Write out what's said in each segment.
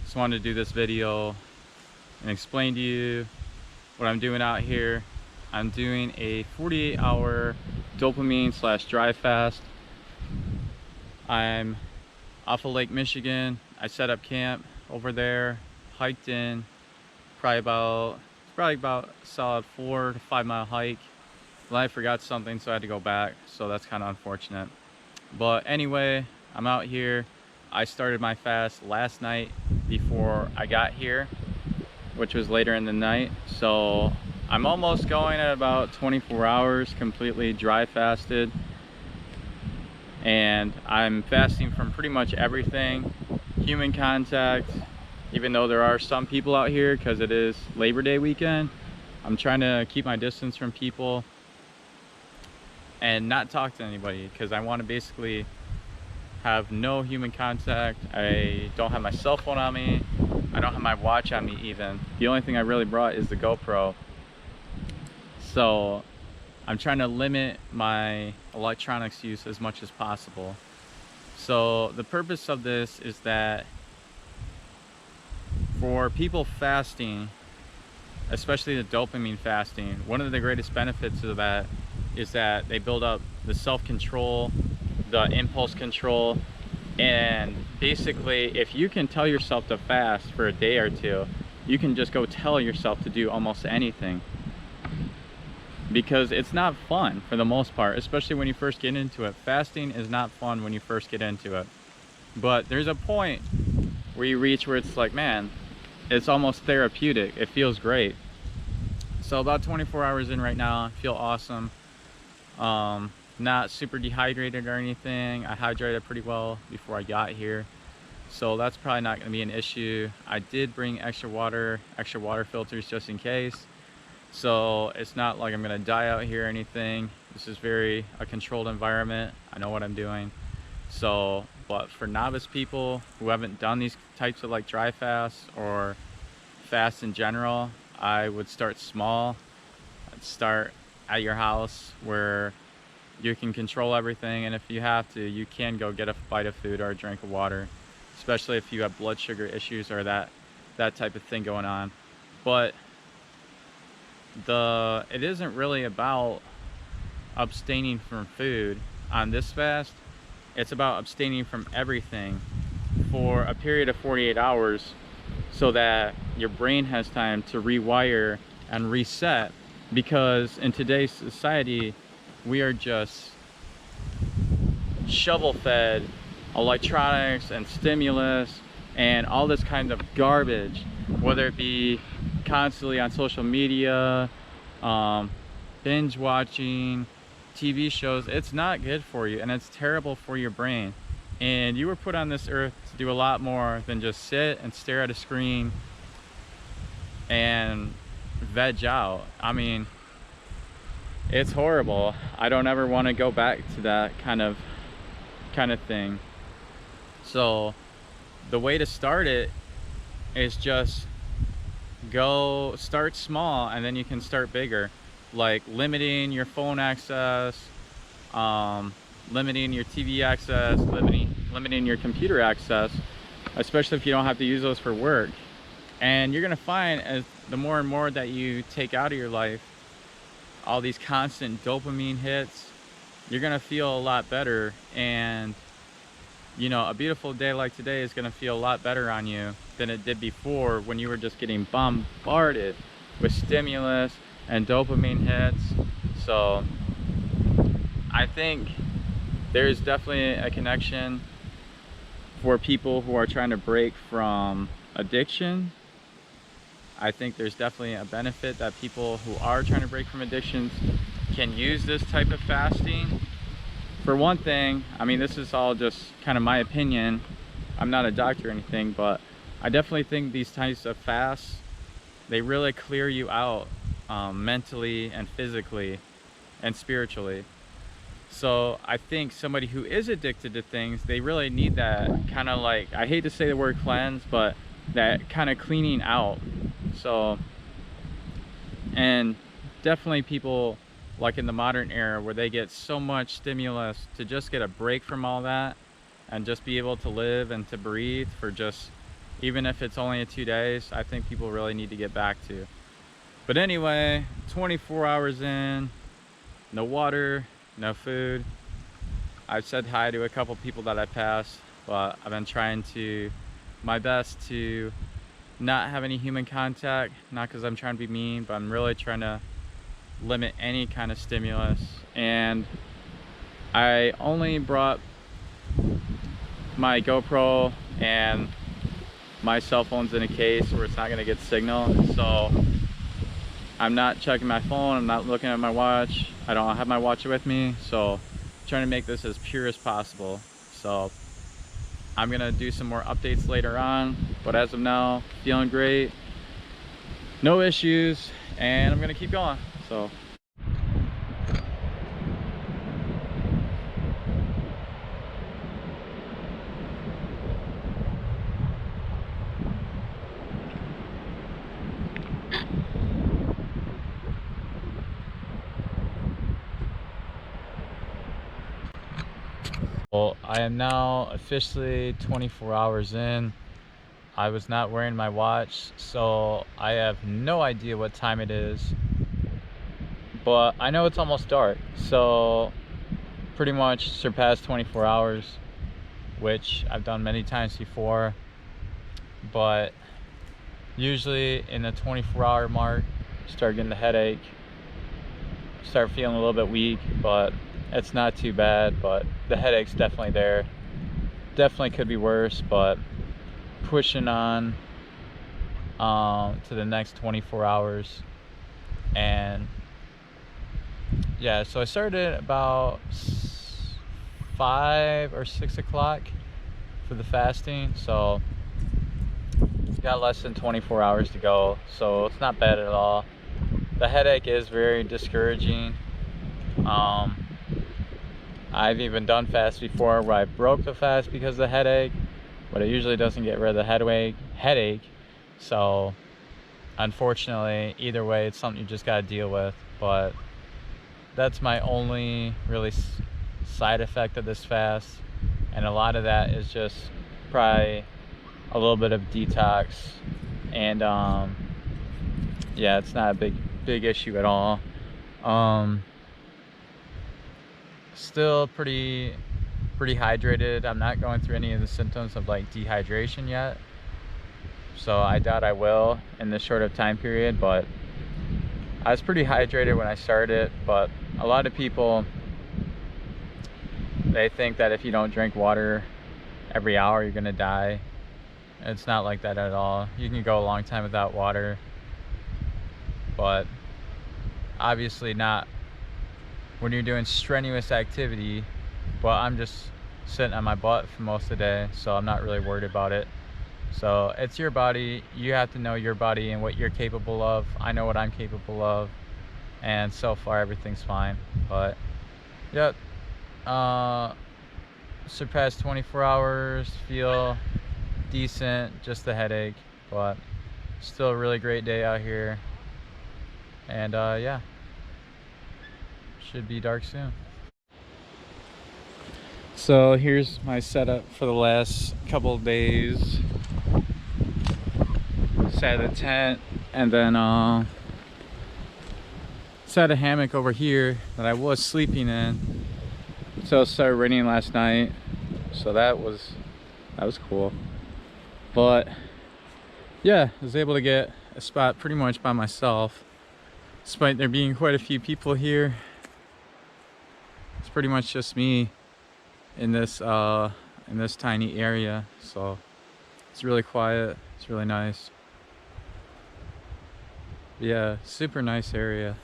Just wanted to do this video and explain to you what I'm doing out here. I'm doing a 48-hour dopamine slash dry fast. I'm off of Lake Michigan. I set up camp over there, hiked in, probably about a solid 4 to 5 mile hike. Then I forgot something, so I had to go back, so that's kind of unfortunate. But anyway, I'm out here. I started my fast last night before I got here, which was later in the night. So I'm almost going at about 24 hours completely dry fasted. And I'm fasting from pretty much everything. Human contact, even though there are some people out here because it is Labor Day weekend. I'm trying to keep my distance from people and not talk to anybody because I want to basically have no human contact. I don't have my cell phone on me. I don't have my watch on me even. The only thing I really brought is the GoPro. So I'm trying to limit my electronics use as much as possible. So the purpose of this is that for people fasting, especially the dopamine fasting, one of the greatest benefits of that is that they build up the self-control, the impulse control, and basically if you can tell yourself to fast for a day or two, you can just go tell yourself to do almost anything, because it's not fun for the most part, especially when you first get into it. Fasting is not fun when you first get into it, but there's a point where you reach where it's like, man, it's almost therapeutic. It feels great. So about 24 hours in right now, I feel awesome. Not super dehydrated or anything. I hydrated pretty well before I got here, so that's probably not going to be an issue. I did bring extra water filters just in case, so it's not like I'm going to die out here or anything. This is a controlled environment. I know what I'm doing. So, but for novice people who haven't done these types of like dry fasts or fast in general, I would start small. I'd start at your house where you can control everything, and if you have to, you can go get a bite of food or a drink of water, especially if you have blood sugar issues or that type of thing going on. But it isn't really about abstaining from food on this fast. It's about abstaining from everything for a period of 48 hours so that your brain has time to rewire and reset, because in today's society we are just shovel fed electronics and stimulus and all this kind of garbage, whether it be constantly on social media, binge watching TV shows. It's not good for you, and it's terrible for your brain. And you were put on this earth to do a lot more than just sit and stare at a screen and veg out. I mean, it's horrible. I don't ever want to go back to that kind of thing. So the way to start it is just start small, and then you can start bigger, like limiting your phone access, limiting your TV access, limiting your computer access, especially if you don't have to use those for work. And you're gonna find, as the more and more that you take out of your life all these constant dopamine hits, you're gonna feel a lot better. And you know, a beautiful day like today is gonna feel a lot better on you than it did before, when you were just getting bombarded with stimulus and dopamine hits. So I think there's definitely a connection for people who are trying to break from addiction. I think there's definitely a benefit that people who are trying to break from addictions can use this type of fasting. For one thing, I mean, this is all just kind of my opinion. I'm not a doctor or anything, but I definitely think these types of fasts, they really clear you out mentally and physically and spiritually. So I think somebody who is addicted to things, they really need that kind of, like, I hate to say the word cleanse, but that kind of cleaning out. So, and definitely people like in the modern era where they get so much stimulus, to just get a break from all that and just be able to live and to breathe for just even if it's only 2 days, I think people really need to get back to. But anyway, 24 hours in, no water, no food. I've said hi to a couple people that I passed, but I've been trying to my best to not have any human contact, not because I'm trying to be mean, but I'm really trying to limit any kind of stimulus. And I only brought my GoPro and my cell phone's in a case where it's not going to get signal, so I'm not checking my phone, I'm not looking at my watch, I don't have my watch with me, so I'm trying to make this as pure as possible. So I'm gonna do some more updates later on, but as of now, feeling great, no issues, and I'm gonna keep going. So well, I am now officially 24 hours in. I was not wearing my watch, so I have no idea what time it is, but I know it's almost dark, so pretty much surpassed 24 hours, which I've done many times before, but usually in the 24-hour mark, start getting the headache, start feeling a little bit weak, but it's not too bad. But the headache's definitely there, definitely could be worse, but pushing on to the next 24 hours. And yeah, so I started about 5 or 6 o'clock for the fasting, so got less than 24 hours to go, so it's not bad at all. The headache is very discouraging. I've even done fasts before where I broke the fast because of the headache, but it usually doesn't get rid of the headache. So unfortunately, either way, it's something you just got to deal with. But that's my only really side effect of this fast, and a lot of that is just probably a little bit of detox. And yeah, it's not a big issue at all. Still pretty hydrated. I'm not going through any of the symptoms of like dehydration yet, so I doubt I will in this short of time period. But I was pretty hydrated when I started. But a lot of people, they think that if you don't drink water every hour you're gonna die. It's not like that at all. You can go a long time without water, but obviously not when you're doing strenuous activity. But I'm just sitting on my butt for most of the day, so I'm not really worried about it. So it's your body, you have to know your body and what you're capable of. I know what I'm capable of, and so far everything's fine. But yep, surpassed 24 hours, feel decent, just the headache, but still a really great day out here. And yeah, should be dark soon. So here's my setup for the last couple of days. Set a tent, and then set a hammock over here that I was sleeping in. So it started raining last night, so that was cool. But yeah, I was able to get a spot pretty much by myself, despite there being quite a few people here. It's pretty much just me in this tiny area, so it's really quiet, it's really nice. Yeah, super nice area.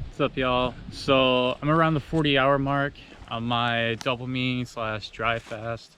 What's up, y'all? So I'm around the 40-hour mark on my dopamine / dry fast.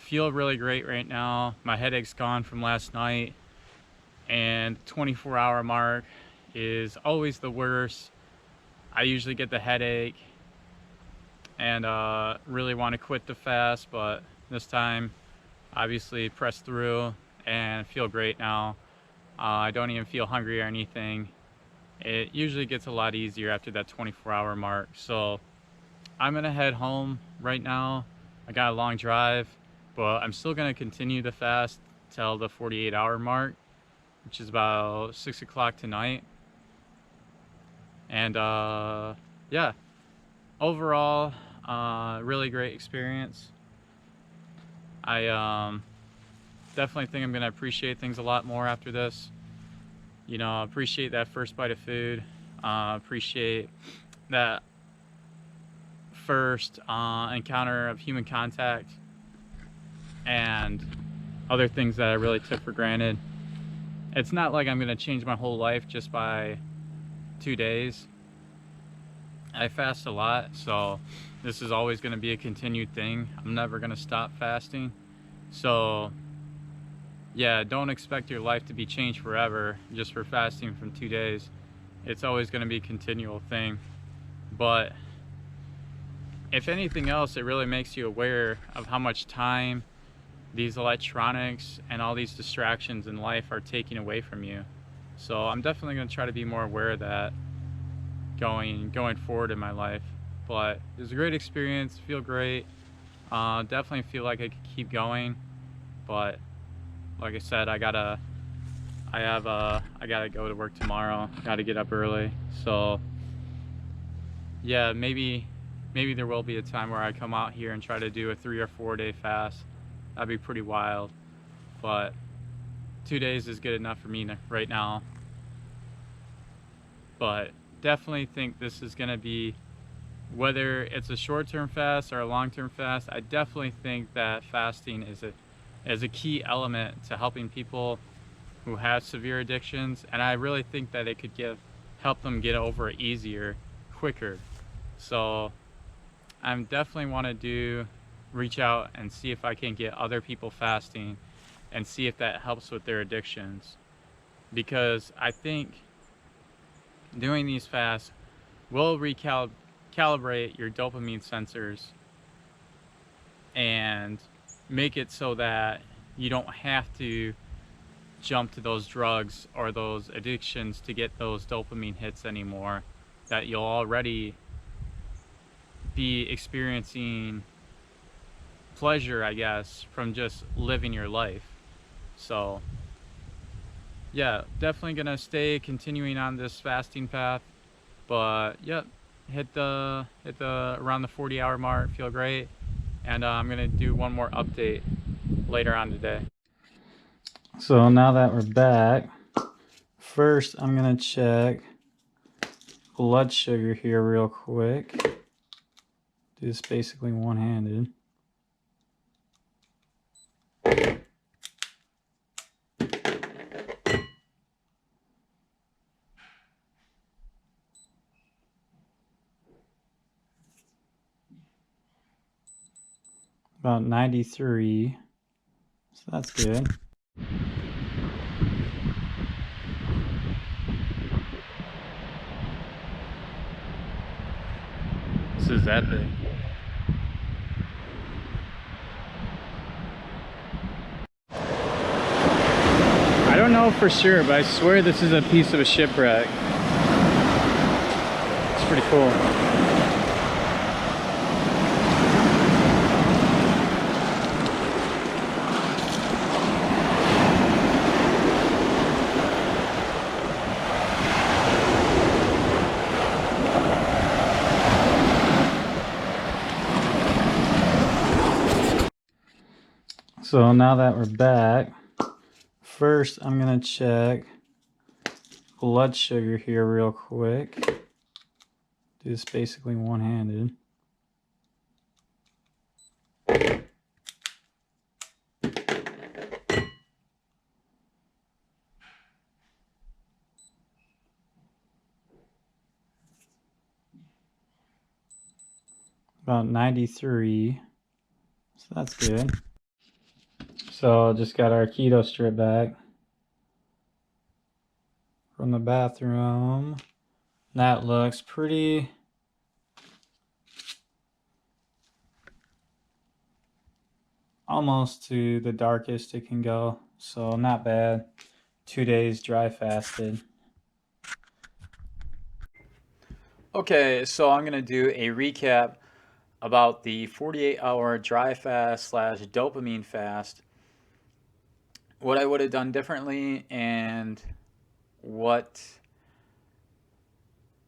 Feel really great right now. My headache's gone from last night, and 24-hour mark is always the worst. I usually get the headache and really want to quit the fast, but this time obviously press through and feel great now. I don't even feel hungry or anything. It usually gets a lot easier after that 24-hour mark. So I'm gonna head home right now. I got a long drive, but I'm still gonna continue the fast till the 48-hour mark, which is about 6 o'clock tonight. And yeah, overall, really great experience. I definitely think I'm gonna appreciate things a lot more after this. You know, appreciate that first bite of food, appreciate that first encounter of human contact, and other things that I really took for granted. It's not like I'm gonna change my whole life just by 2 days. I fast a lot, so this is always gonna be a continued thing. I'm never gonna stop fasting. So yeah, don't expect your life to be changed forever just for fasting from 2 days. It's always gonna be a continual thing. But if anything else, it really makes you aware of how much time these electronics and all these distractions in life are taking away from you. So I'm definitely going to try to be more aware of that going forward in my life. But it was a great experience, feel great. Definitely feel like I could keep going, but like I said, I gotta go to work tomorrow. Gotta get up early. So yeah, maybe there will be a time where I come out here and try to do a 3 or 4 day fast. That'd be pretty wild, but 2 days is good enough for me right now. But definitely think this is gonna be, whether it's a short-term fast or a long-term fast, I definitely think that fasting is a key element to helping people who have severe addictions, and I really think that it could help them get over it easier, quicker. So I'm definitely want to reach out and see if I can get other people fasting and see if that helps with their addictions, because I think doing these fasts will calibrate your dopamine sensors and make it so that you don't have to jump to those drugs or those addictions to get those dopamine hits anymore, that you'll already be experiencing pleasure, I guess, from just living your life. So yeah, definitely gonna stay continuing on this fasting path. But yep, hit the around the 40-hour mark, feel great. And I'm gonna do one more update later on today. So now that we're back, first I'm gonna check blood sugar here real quick. Do this basically one-handed. About 93, so that's good. This is epic. I don't know for sure, but I swear this is a piece of a shipwreck. It's pretty cool. So now that we're back, first I'm gonna check blood sugar here real quick. Do this basically one-handed. About 93, so that's good. So just got our keto strip back from the bathroom, That looks pretty almost to the darkest it can go, so not bad. 2 days dry fasted. Okay, so I'm gonna do a recap about the 48-hour dry fast slash dopamine fast, what I would have done differently, and what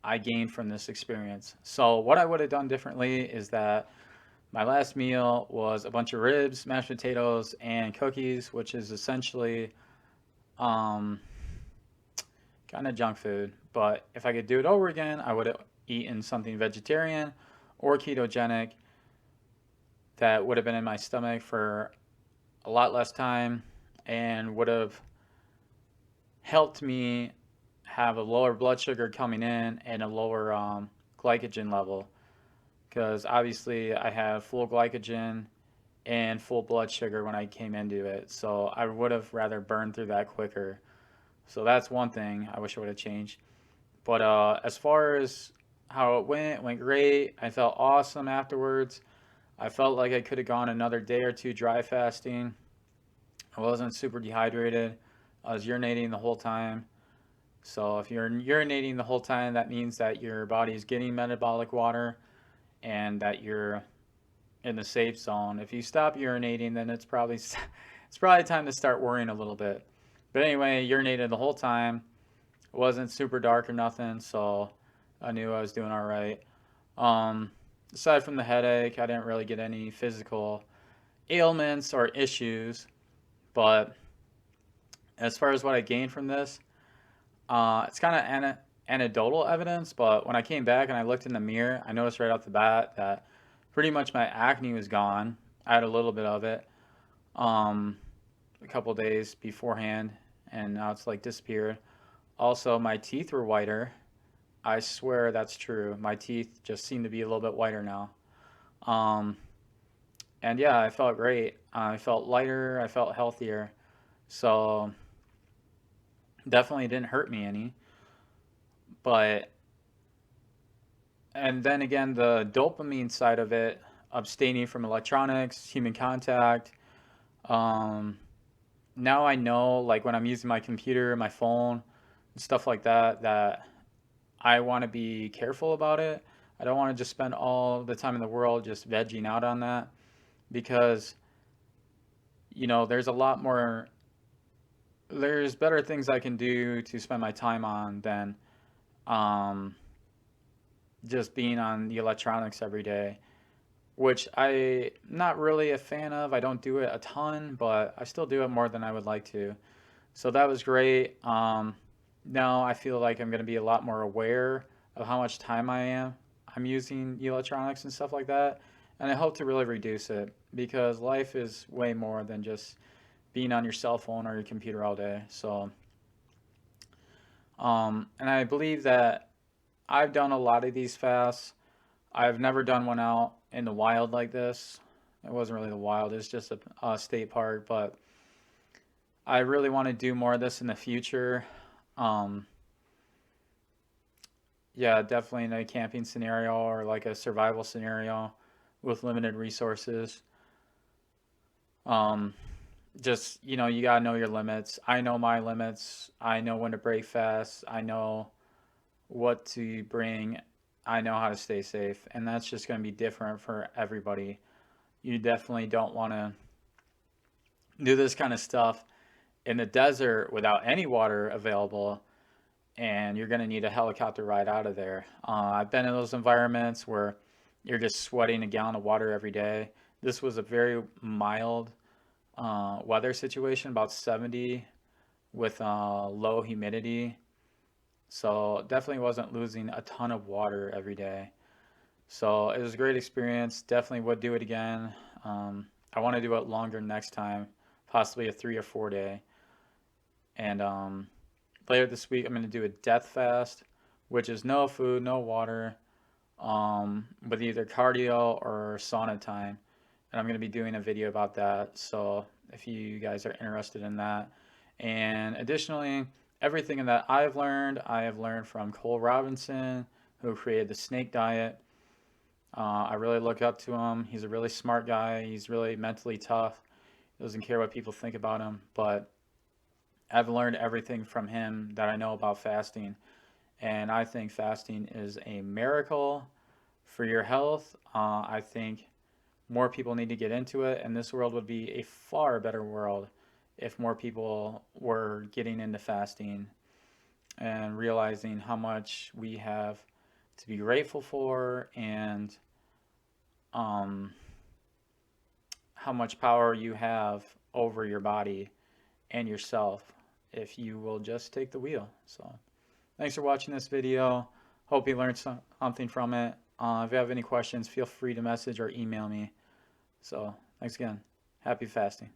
I gained from this experience. So what I would have done differently is that my last meal was a bunch of ribs, mashed potatoes, and cookies, which is essentially um, kind of junk food. But if I could do it over again, I would have eaten something vegetarian or ketogenic that would have been in my stomach for a lot less time and would have helped me have a lower blood sugar coming in and a lower glycogen level. Because obviously I have full glycogen and full blood sugar when I came into it. So I would have rather burned through that quicker. So that's one thing I wish I would have changed. But as far as how it went great. I felt awesome afterwards. I felt like I could have gone another day or two dry fasting. I wasn't super dehydrated. I was urinating the whole time. So if you're urinating the whole time, that means that your body is getting metabolic water and that you're in the safe zone. If you stop urinating, then it's probably time to start worrying a little bit. But anyway, urinated the whole time. It wasn't super dark or nothing, so I knew I was doing all right. Um, Aside from the headache, I didn't really get any physical ailments or issues. But as far as what I gained from this, it's kind of anecdotal evidence. But when I came back and I looked in the mirror, I noticed right off the bat that pretty much my acne was gone. I had a little bit of it um, a couple days beforehand, and now it's like disappeared. Also, my teeth were whiter. I swear that's true. My teeth just seem to be a little bit whiter now. Um, and yeah, I felt great. I felt lighter. I felt healthier. So definitely didn't hurt me any. But, and then again, the dopamine side of it, abstaining from electronics, human contact. Um, Now I know, like when I'm using my computer, my phone, and stuff like that, that I want to be careful about it. I don't want to just spend all the time in the world just vegging out on that because, there's a lot more, there's better things I can do to spend my time on than um, just being on the electronics every day, which I not really a fan of. I don't do it a ton, but I still do it more than I would like to. So that was great. Now I feel like I'm going to be a lot more aware of how much time I'm using electronics and stuff like that. And I hope to really reduce it because life is way more than just being on your cell phone or your computer all day. So, and I believe that I've done a lot of these fasts. I've never done one out in the wild like this. It wasn't really the wild, it's just a state park, but I really want to do more of this in the future. Um, yeah, definitely in a camping scenario or like a survival scenario with limited resources. Um, just, you gotta know your limits. I know my limits. I know when to break fast. I know what to bring. I know how to stay safe. And that's just gonna be different for everybody. You definitely don't want to do this kind of stuff in the desert without any water available, and you're going to need a helicopter ride out of there. I've been in those environments where you're just sweating a gallon of water every day. This was a very mild weather situation, about 70 with low humidity. So definitely wasn't losing a ton of water every day. So it was a great experience. Definitely would do it again. I want to do it longer next time, possibly a 3 or 4 day. And later this week, I'm going to do a death fast, which is no food, no water, with either cardio or sauna time. And I'm going to be doing a video about that. So if you guys are interested in that. And additionally, everything that I've learned, I have learned from Cole Robinson, who created the snake diet. I really look up to him. He's a really smart guy. He's really mentally tough. He doesn't care what people think about him. But I've learned everything from him that I know about fasting. And I think fasting is a miracle for your health. I think more people need to get into it, and this world would be a far better world if more people were getting into fasting and realizing how much we have to be grateful for, and um, how much power you have over your body and yourself if you will just take the wheel. So thanks for watching this video. Hope you learned something from it. If you have any questions, feel free to message or email me. So thanks again. Happy fasting.